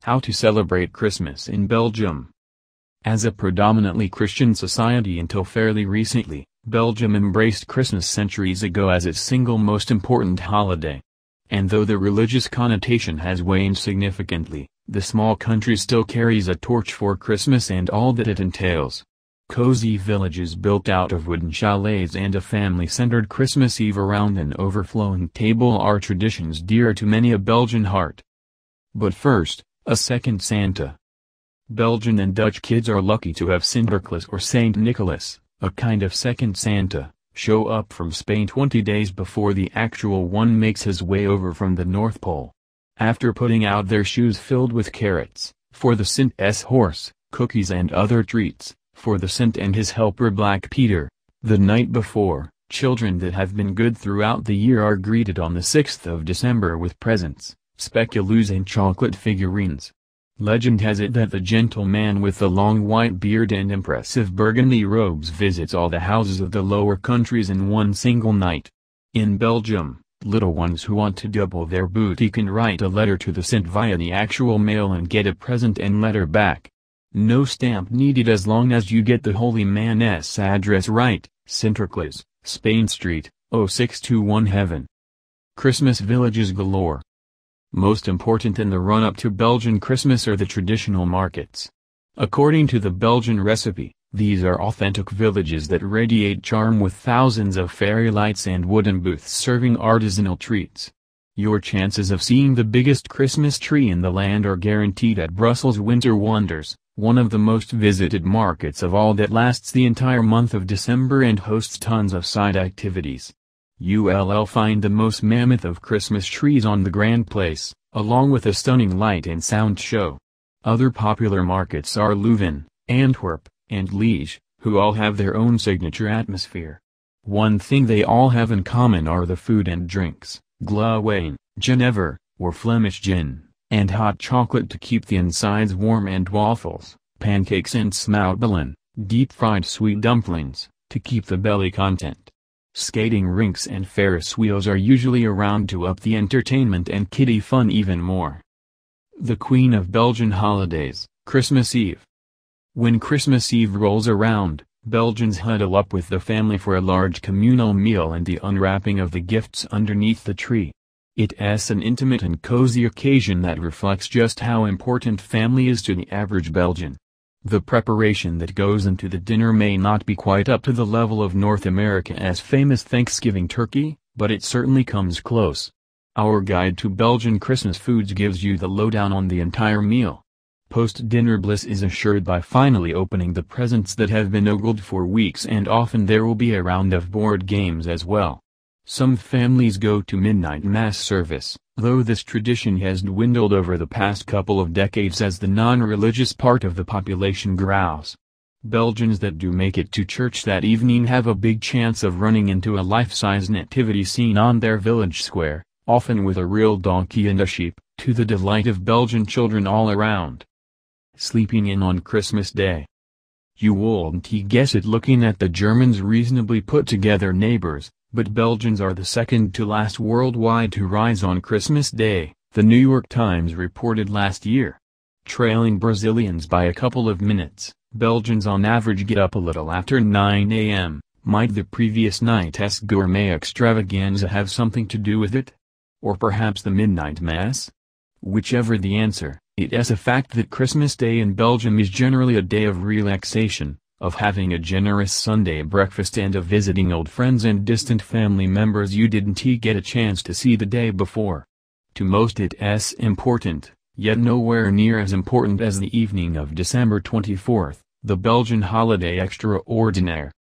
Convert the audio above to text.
How to celebrate Christmas in Belgium. As a predominantly Christian society until fairly recently, Belgium embraced Christmas centuries ago as its single most important holiday. And though the religious connotation has waned significantly, the small country still carries a torch for Christmas and all that it entails. Cozy villages built out of wooden chalets and a family-centered Christmas Eve around an overflowing table are traditions dear to many a Belgian heart. But first, a second Santa. Belgian and Dutch kids are lucky to have Sinterklaas or Saint Nicholas, a kind of second Santa, show up from Spain 20 days before the actual one makes his way over from the North Pole. After putting out their shoes filled with carrots, for the Sint's horse, cookies and other treats, for the Saint and his helper Black Peter, the night before, children that have been good throughout the year are greeted on the 6th of December with presents, speculoos and chocolate figurines. Legend has it that the gentleman with the long white beard and impressive burgundy robes visits all the houses of the lower countries in one single night. In Belgium, little ones who want to double their booty can write a letter to the Saint via the actual mail and get a present and letter back. No stamp needed as long as you get the holy man's address right, Sinterklaas, Spain Street, 0621 Heaven. Christmas villages galore. Most important in the run-up to Belgian Christmas are the traditional markets. According to the Belgian recipe, these are authentic villages that radiate charm with thousands of fairy lights and wooden booths serving artisanal treats. Your chances of seeing the biggest Christmas tree in the land are guaranteed at Brussels' Winter Wonders, one of the most visited markets of all that lasts the entire month of December and hosts tons of side activities. You'll find the most mammoth of Christmas trees on the Grand Place, along with a stunning light and sound show. Other popular markets are Leuven, Antwerp, and Liège, who all have their own signature atmosphere. One thing they all have in common are the food and drinks, glühwein, Genever, or Flemish gin, and hot chocolate to keep the insides warm and waffles, pancakes and smoutbollen, deep-fried sweet dumplings, to keep the belly content. Skating rinks and Ferris wheels are usually around to up the entertainment and kiddie fun even more. The Queen of Belgian holidays, Christmas Eve. When Christmas Eve rolls around, Belgians huddle up with the family for a large communal meal and the unwrapping of the gifts underneath the tree. It's an intimate and cozy occasion that reflects just how important family is to the average Belgian. The preparation that goes into the dinner may not be quite up to the level of North America's famous Thanksgiving turkey, but it certainly comes close. Our guide to Belgian Christmas foods gives you the lowdown on the entire meal. Post-dinner bliss is assured by finally opening the presents that have been ogled for weeks, and often there will be a round of board games as well. Some families go to midnight mass service, though this tradition has dwindled over the past couple of decades as the non-religious part of the population grows. Belgians that do make it to church that evening have a big chance of running into a life-size nativity scene on their village square, often with a real donkey and a sheep, to the delight of Belgian children all around. Sleeping in on Christmas Day. You wouldn't guess it looking at the Germans' reasonably put-together neighbors, but Belgians are the second to last worldwide to rise on Christmas Day, the New York Times reported last year. Trailing Brazilians by a couple of minutes, Belgians on average get up a little after 9 a.m. Might the previous night's gourmet extravaganza have something to do with it? Or perhaps the midnight mass? Whichever the answer, it's a fact that Christmas Day in Belgium is generally a day of relaxation, of having a generous Sunday breakfast and of visiting old friends and distant family members you didn't get a chance to see the day before. To most it's important, yet nowhere near as important as the evening of December 24th, the Belgian holiday extraordinaire.